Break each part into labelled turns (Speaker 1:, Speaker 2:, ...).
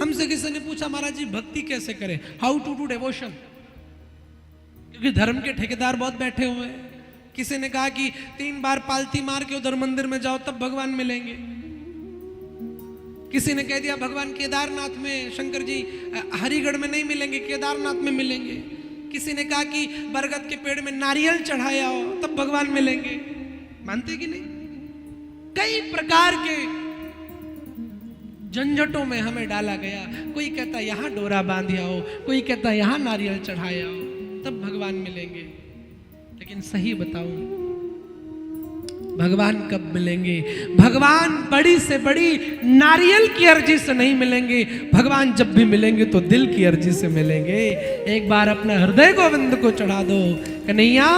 Speaker 1: हमसे किसी ने पूछा महाराज जी भक्ति कैसे करें, हाउ टू डू डिवोशन, क्योंकि धर्म के ठेकेदार बहुत बैठे हुए हैं। किसी ने कहा कि 3 बार पालती मार के उधर मंदिर में जाओ तब भगवान मिलेंगे। किसी ने कह दिया भगवान केदारनाथ में, शंकर जी हरिगढ़ में नहीं मिलेंगे, केदारनाथ में मिलेंगे। किसी ने कहा कि बरगद के पेड़ में नारियल चढ़ाया हो तब भगवान मिलेंगे। मानते कि नहीं? कई प्रकार के झंझटों में हमें डाला गया। कोई कहता यहां डोरा बांधिया हो, कोई कहता यहां नारियल चढ़ाया हो तब भगवान मिलेंगे। लेकिन सही बताऊं भगवान कब मिलेंगे? भगवान बड़ी से बड़ी नारियल की अर्जी से नहीं मिलेंगे। भगवान जब भी मिलेंगे तो दिल की अर्जी से मिलेंगे। एक बार अपना हृदय गोविंद को चढ़ा दो, कन्हैया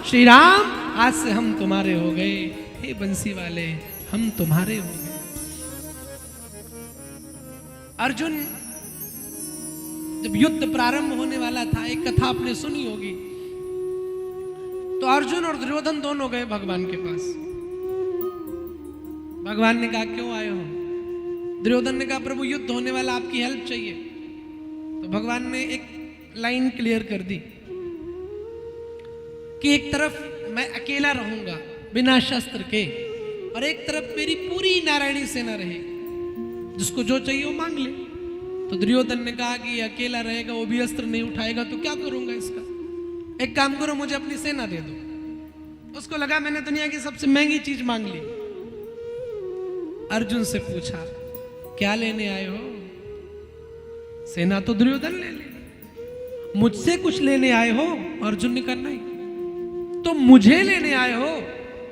Speaker 1: श्री राम आज से हम तुम्हारे हो गए, हे बंसी वाले हम तुम्हारे हो गए। अर्जुन जब युद्ध प्रारंभ होने वाला था, एक कथा आपने सुनी होगी, तो अर्जुन और दुर्योधन दोनों गए भगवान के पास। भगवान ने कहा क्यों आए हो? दुर्योधन ने कहा प्रभु युद्ध होने वाला, आपकी हेल्प चाहिए। तो भगवान ने एक लाइन क्लियर कर दी कि एक तरफ मैं अकेला रहूंगा बिना शस्त्र के, और एक तरफ मेरी पूरी नारायणी सेना रहे, जिसको जो चाहिए वो मांग ले। तो दुर्योधन ने कहा कि अकेला रहेगा, वो भी अस्त्र नहीं उठाएगा, तो क्या करूंगा इसका? एक काम करो मुझे अपनी सेना दे दो। उसको लगा मैंने दुनिया की सबसे महंगी चीज मांग ली। अर्जुन से पूछा क्या लेने आए हो? सेना तो दुर्योधन ले ले। मुझसे कुछ लेने आए हो? अर्जुन ने कहा नहीं। तो मुझे लेने आए हो?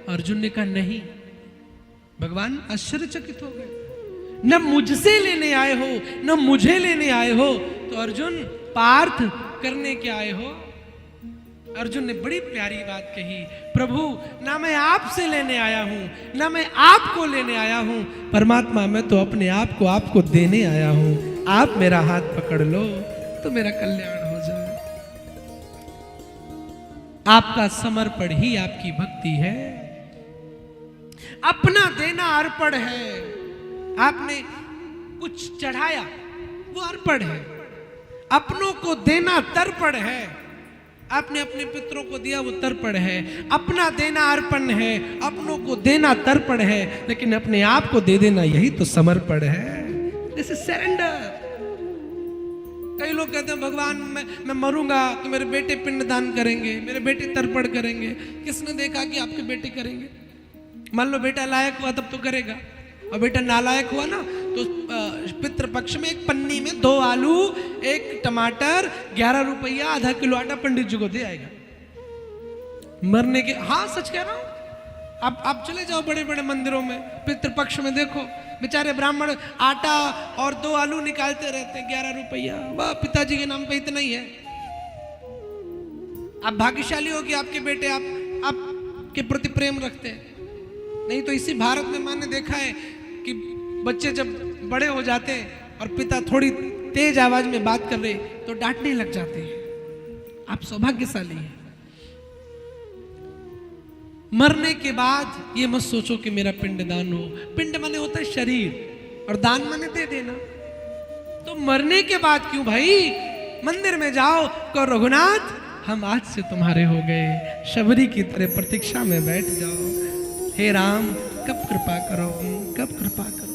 Speaker 1: अर्जुन ने कहा नहीं। भगवान आश्चर्यचकित हो गए। न मुझसे लेने आए हो न मुझे लेने आए हो, तो अर्जुन पार्थ करने के आए हो? अर्जुन ने बड़ी प्यारी बात कही, प्रभु ना मैं आपसे लेने आया हूं ना मैं आपको लेने आया हूं, परमात्मा मैं तो अपने आप को आपको देने आया हूं। आप मेरा हाथ पकड़ लो तो मेरा कल्याण हो जाए। आपका समर्पण ही आपकी भक्ति है। अपना देना अर्पण है। आपने कुछ चढ़ाया वो अर्पण है। अपनों को देना तर्पण है। आपने अपने पितरों को दिया वो तर्पण है। अपना देना अर्पण है, अपनों को देना तर्पण है, लेकिन अपने आप को दे देना यही तो समर्पण है। This is surrender. कई लोग कहते हैं भगवान मैं मरूंगा तो मेरे बेटे पिंडदान करेंगे, मेरे बेटे तर्पण करेंगे। किसने देखा कि आपके बेटे करेंगे? मान लो बेटा लायक हुआ तब तो करेगा, और बेटा नालायक हुआ ना तो पितृपक्ष में एक पन्नी में 2 आलू 1 टमाटर 11 रुपया आधा किलो आटा पंडित जी को दे आएगा। मरने के, हाँ सच कह रहा हूं। आप चले जाओ बड़े बड़े मंदिरों में, पितृपक्ष में देखो बेचारे ब्राह्मण आटा और 2 आलू निकालते रहते हैं, 11 रुपया। वाह पिताजी के नाम पे इतना ही है। आप भाग्यशाली हो कि आपके बेटे आपके प्रति प्रेम रखते हैं। नहीं तो इसी भारत में मैंने देखा है कि बच्चे जब बड़े हो जाते हैं और पिता थोड़ी तेज आवाज में बात कर रहे तो डांटने लग जाते हैं। आप सौभाग्यशाली हैं। मरने के बाद ये मत सोचो कि मेरा पिंड दान हो। पिंड माने होता है शरीर और दान माने दे देना। तो मरने के बाद क्यों भाई? मंदिर में जाओ कहो रघुनाथ हम आज से तुम्हारे हो गए। शबरी की तरह प्रतीक्षा में बैठ जाओ। हे राम कब कृपा करोगे, कब कृपा करोगे।